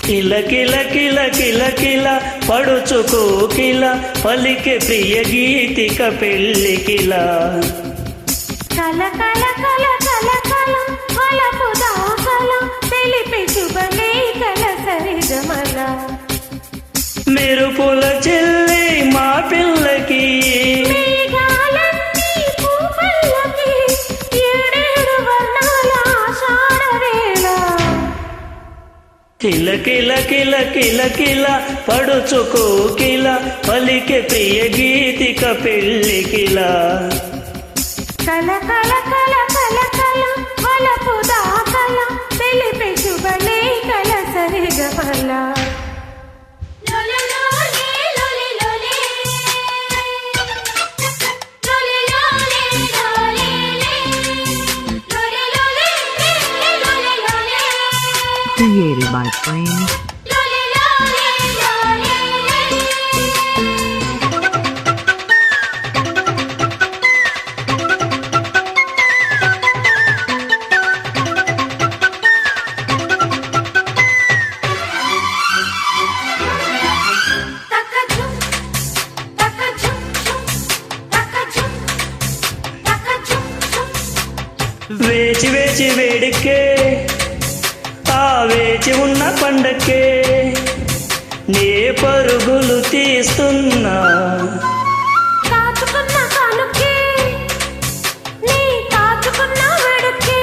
కిల కిల కిల కిల కిల పడుచు కోకిల పలికే ప్రియ గీతిక పెళ్లి కిల కల కల కల కల కల వలపు దాకల తెలిపే శుభలేఖల సరిగమల మెరుపుల చెల్లి మా పిల్లకి మేఘాలన్నీ పూపల్లకి ఏడేడు వర్ణాల ఆషాఢ వేళ కిల కిల కిల కిల కిల పడుచు కోకిల పలికే ప్రియ గీతిక పెళ్లి కిల కల కల కల కల కల వలపు దాకల తెలిపే శుభలేఖల సరిగమల Created by Frames. వేచి వేచి వేడికే ఆ వేచి ఉన్న పండకే నే పరుగులు తీస్తున్నా కాచుకున్న కానుకే నీ కాచుకున్న వేడుకే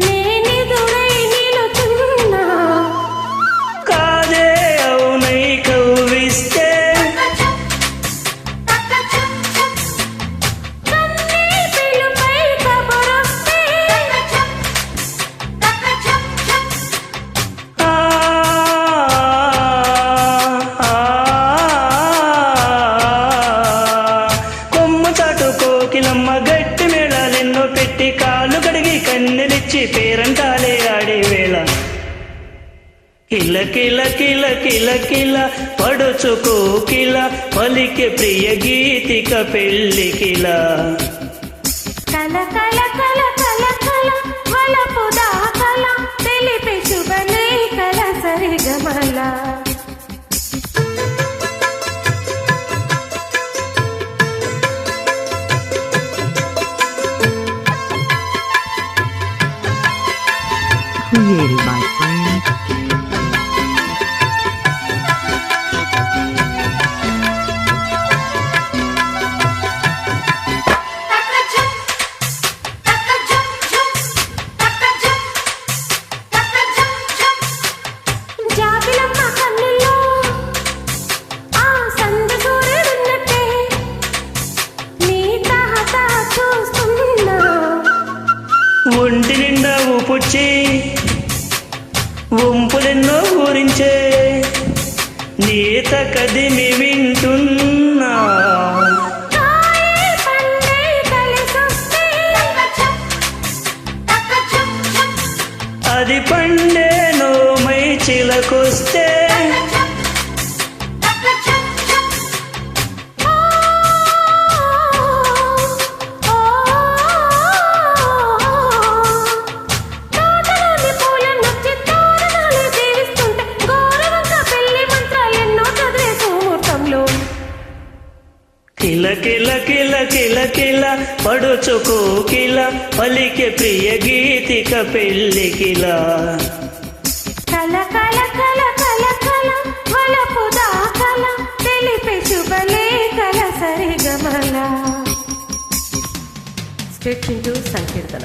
నేనిదురై నిలుచున్నా కాదే అవునై కవ్విస్తే కోకిలమ్మ గట్టి మేళాలెన్నో పెట్టి కాళ్ళు కడిగి కన్నెలిచ్చి పేరంటాలే ఆడే వేళ కిల కిల కిల కిల కిల పడుచు కోకిల పలికే ప్రియ గీతిక పెళ్లి కిల కల కల కల కల కల వలపు దాకల తెలిపే శుభలేఖల సరిగమల Created by Frames. జాబిలమ్మ కన్నుల్లో ఆ సంద సూర్యుడున్నట్టే నీ తహత చూస్తున్నా ఒంటి నిండా ఊపుచ్చి వంపులెన్నో ఊరించే నీత కదిమి వింటున్నా కాయే పండే కలిసొస్తే అది పండే నోమై చిలకొస్తే తోటలోని పూలనొచ్చి తోరణాలు దీవిస్తుంటే గౌరవంగ పెళ్లి మంత్రాలెన్నో చదివే సుముహూర్తంలో కిల కిల కిల కిల కిల పడుచు కోకిల పలికే ప్రియ గీతిక పెళ్లి కిల కల కల కల కల కల వలపు దాకల తెలిపే శుభలేఖల సరిగమల స్టేట్ చింటూ సంకీర్తన